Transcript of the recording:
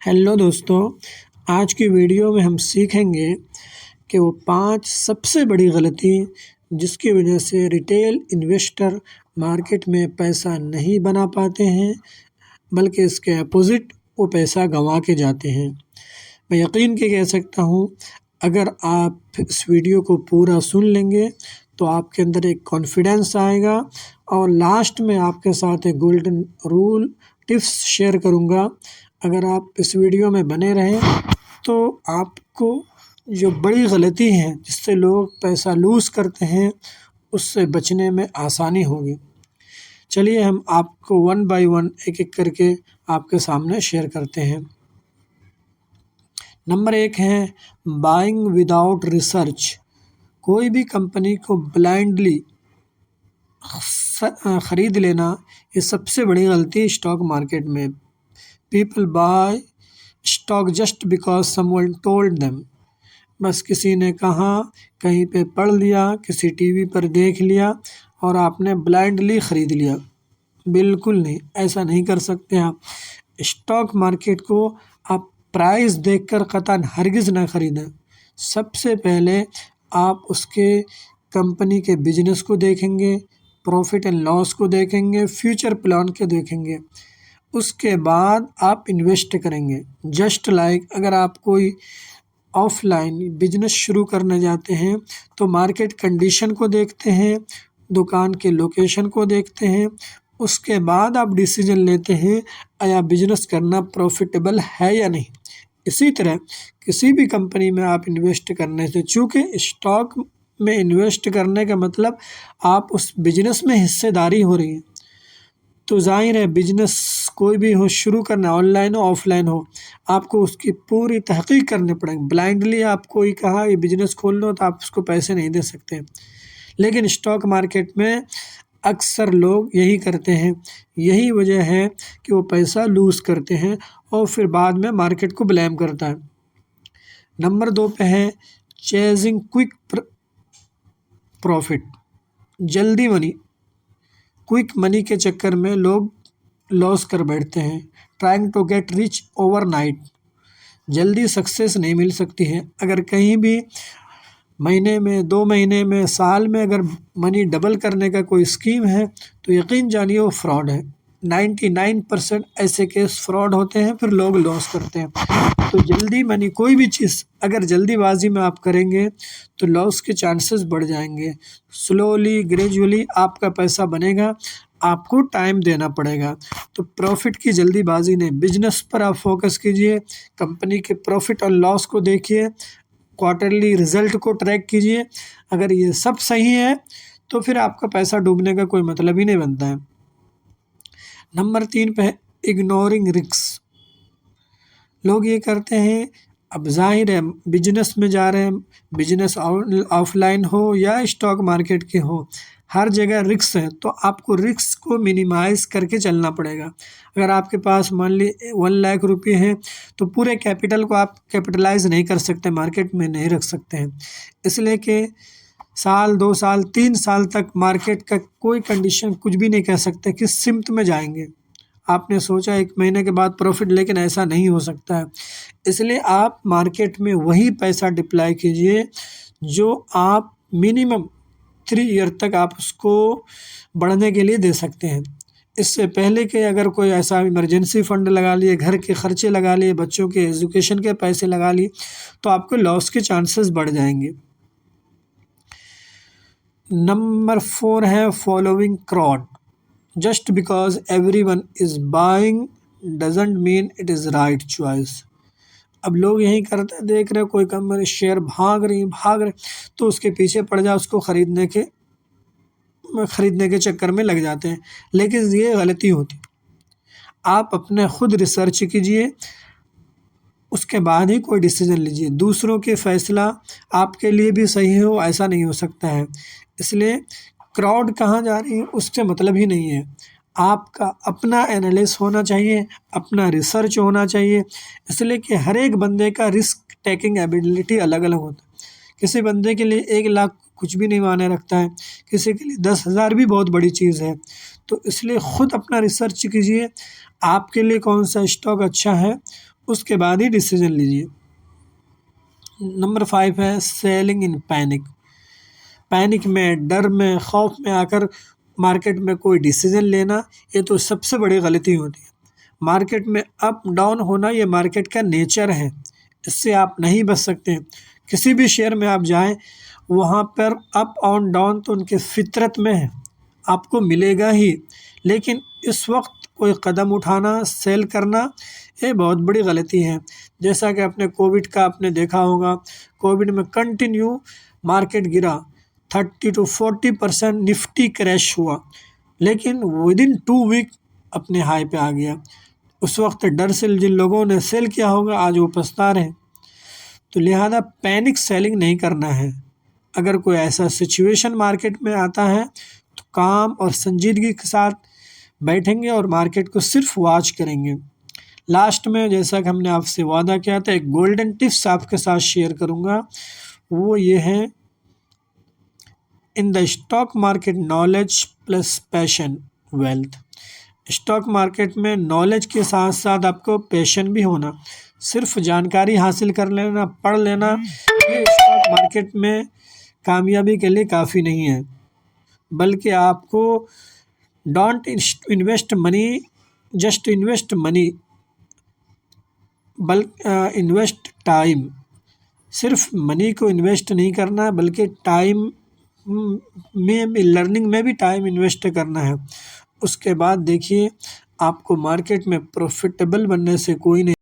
Hello दोस्तों, आज की वीडियो में हम सीखेंगे कि वो 5 सबसे बड़ी गलती जिसकी वजह से रिटेल इन्वेस्टर मार्केट में पैसा नहीं बना पाते हैं, बल्कि इसके अपोज़िट वो पैसा गंवा के जाते हैं। मैं यकीन के कह सकता हूँ, अगर आप इस वीडियो को पूरा सुन लेंगे तो आपके अंदर एक कॉन्फिडेंस आएगा और लास्ट में आपके साथ एक गोल्डन रूल टिप्स शेयर करूँगा। अगर आप इस वीडियो में बने रहें तो आपको जो बड़ी गलती है जिससे लोग पैसा लूज़ करते हैं, उससे बचने में आसानी होगी। चलिए हम आपको वन बाय वन एक-एक करके आपके सामने शेयर करते हैं। नंबर 1 है बाइंग विदाउट रिसर्च। कोई भी कंपनी को ब्लाइंडली ख़रीद लेना, ये सबसे बड़ी गलती स्टॉक मार्केट में। People buy stock just because someone told them. बस किसी ने कहा, कहीं पे पढ़ लिया, किसी टीवी पर देख लिया और आपने ब्लाइंडली ख़रीद लिया। बिल्कुल नहीं, ऐसा नहीं कर सकते आप। स्टॉक मार्केट को आप प्राइस देखकर कतई हरगिज़ ना ख़रीदें। सबसे पहले आप उसके कंपनी के बिजनेस को देखेंगे, प्रॉफिट एंड लॉस को देखेंगे, फ्यूचर प्लान के देखेंगे। उसके बाद आप इन्वेस्ट करेंगे। जस्ट लाइक अगर आप कोई ऑफलाइन बिजनेस शुरू करने जाते हैं तो मार्केट कंडीशन को देखते हैं, दुकान के लोकेशन को देखते हैं, उसके बाद आप डिसीजन लेते हैं या बिजनेस करना प्रॉफिटेबल है या नहीं। इसी तरह किसी भी कंपनी में आप इन्वेस्ट करने से, चूँकि स्टॉक में इन्वेस्ट करने का मतलब आप उस बिजनेस में हिस्सेदारी हो रही है, तो ज़ाहिर है बिजनेस कोई भी हो, शुरू करना ऑनलाइन हो ऑफलाइन हो, आपको उसकी पूरी तहकीक करनी पड़ेगी। ब्लाइंडली आपको ही कहा ये बिजनेस खोल लो तो आप उसको पैसे नहीं दे सकते। लेकिन स्टॉक मार्केट में अक्सर लोग यही करते हैं। यही वजह है कि वो पैसा लूज़ करते हैं और फिर बाद में मार्केट को ब्लेम करता है। नंबर 2 पे है चेजिंग क्विक प्रॉफिट। जल्दी मनी, क्विक मनी के चक्कर में लोग लॉस कर बैठते हैं। Trying to get rich overnight. जल्दी सक्सेस नहीं मिल सकती है। अगर कहीं भी महीने में, 2 महीने में, साल में अगर मनी डबल करने का कोई स्कीम है तो यकीन जानिए वो फ्रॉड है। 99% ऐसे केस फ्रॉड होते हैं, फिर लोग लॉस करते हैं। तो जल्दी मनी, कोई भी चीज़ अगर जल्दीबाजी में आप करेंगे तो लॉस के चांसेस बढ़ जाएंगे। स्लोली ग्रेजुअली आपका पैसा बनेगा, आपको टाइम देना पड़ेगा। तो प्रॉफिट की जल्दीबाजी नहीं, बिजनेस पर आप फोकस कीजिए, कंपनी के प्रॉफिट और लॉस को देखिए, क्वार्टरली रिज़ल्ट को ट्रैक कीजिए। अगर ये सब सही है तो फिर आपका पैसा डूबने का कोई मतलब ही नहीं बनता है। नंबर 3 पे है इग्नोरिंग रिस्क। लोग ये करते हैं, अब ज़ाहिर है बिजनेस में जा रहे हैं, बिजनेस ऑफलाइन हो या स्टॉक मार्केट के हो, हर जगह रिस्क है, तो आपको रिस्क को मिनिमाइज़ करके चलना पड़ेगा। अगर आपके पास मान ली 1 लाख रुपये हैं तो पूरे कैपिटल को आप कैपिटलाइज़ नहीं कर सकते, मार्केट में नहीं रख सकते हैं। इसलिए कि साल, 2 साल, 3 साल तक मार्केट का कोई कंडीशन कुछ भी नहीं कह सकते कि सिमत में जाएंगे। आपने सोचा 1 महीने के बाद प्रॉफिट, लेकिन ऐसा नहीं हो सकता है। इसलिए आप मार्केट में वही पैसा डिप्लॉय कीजिए जो आप मिनिमम 3 ईयर तक आप उसको बढ़ने के लिए दे सकते हैं। इससे पहले कि अगर कोई ऐसा इमरजेंसी फ़ंड लगा लिए, घर के खर्चे लगा लिए, बच्चों के एजुकेशन के पैसे लगा लिए, तो आपको लॉस के चांसेस बढ़ जाएंगे। नंबर 4 है following crowd. Just because everyone is buying doesn't mean it is right choice. अब लोग यही करते हैं, देख रहे कोई कंपनी शेयर भाग रही तो उसके पीछे पड़ जाओ, उसको ख़रीदने के चक्कर में लग जाते हैं। लेकिन ये गलती होती। आप अपने खुद रिसर्च कीजिए, उसके बाद ही कोई डिसीजन लीजिए। दूसरों के फैसला आपके लिए भी सही हो ऐसा नहीं हो सकता है। इसलिए क्राउड कहाँ जा रही है उससे मतलब ही नहीं है। आपका अपना एनालिसिस होना चाहिए, अपना रिसर्च होना चाहिए। इसलिए कि हर एक बंदे का रिस्क टेकिंग एबिलिटी अलग अलग होता है। किसी बंदे के लिए 1 लाख कुछ भी नहीं मायने रखता है, किसी के लिए 10,000 भी बहुत बड़ी चीज़ है। तो इसलिए ख़ुद अपना रिसर्च कीजिए, आपके लिए कौन सा स्टॉक अच्छा है اس کے بعد ہی ڈیسیجن لیجیے۔ نمبر 5 ہے سیلنگ ان پینک میں، ڈر میں، خوف میں آ کر مارکیٹ میں کوئی ڈیسیجن لینا، یہ تو سب سے بڑی غلطی ہوتی ہے۔ مارکیٹ میں اپ ڈاؤن ہونا یہ مارکیٹ کا نیچر ہے، اس سے آپ نہیں بچ سکتے۔ کسی بھی شیئر میں آپ جائیں وہاں پر اپ اور ڈاؤن تو ان کے فطرت میں ہے، آپ کو ملے گا ہی، لیکن اس وقت کوئی قدم اٹھانا، سیل کرنا، یہ بہت بڑی غلطی ہے۔ جیسا کہ اپنے کووڈ کا آپ نے دیکھا ہوگا، کووڈ میں کنٹینیو مارکیٹ گرا، 30 to 40% نفٹی کریش ہوا، لیکن ودن 2 ویک اپنے ہائی پہ آ گیا۔ اس وقت ڈر سے جن لوگوں نے سیل کیا ہوگا آج وہ پچھتا رہے ہیں۔ تو لہذا پینک سیلنگ نہیں کرنا ہے۔ اگر کوئی ایسا سچویشن مارکیٹ میں آتا ہے تو کام اور سنجیدگی کے ساتھ بیٹھیں گے اور مارکیٹ کو صرف واچ کریں گے۔ لاسٹ میں جیسا کہ ہم نے آپ سے وعدہ کیا تھا، ایک گولڈن ٹپس آپ کے ساتھ شیئر کروں گا، وہ یہ ہے in the stock market knowledge plus passion wealth. Stock market میں نالج کے ساتھ ساتھ آپ کو پیشن بھی ہونا، صرف جانکاری حاصل کر لینا، پڑھ لینا، یہ اسٹاک مارکیٹ میں کامیابی کے لیے کافی نہیں ہے، بلکہ آپ کو don't invest money just invest money invest time. صرف منی کو انویسٹ نہیں کرنا بلکہ ٹائم میں بھی، لرننگ میں بھی ٹائم انویسٹ کرنا ہے۔ اس کے بعد دیکھیے آپ کو مارکیٹ میں پروفیٹیبل بننے سے کوئی نہیں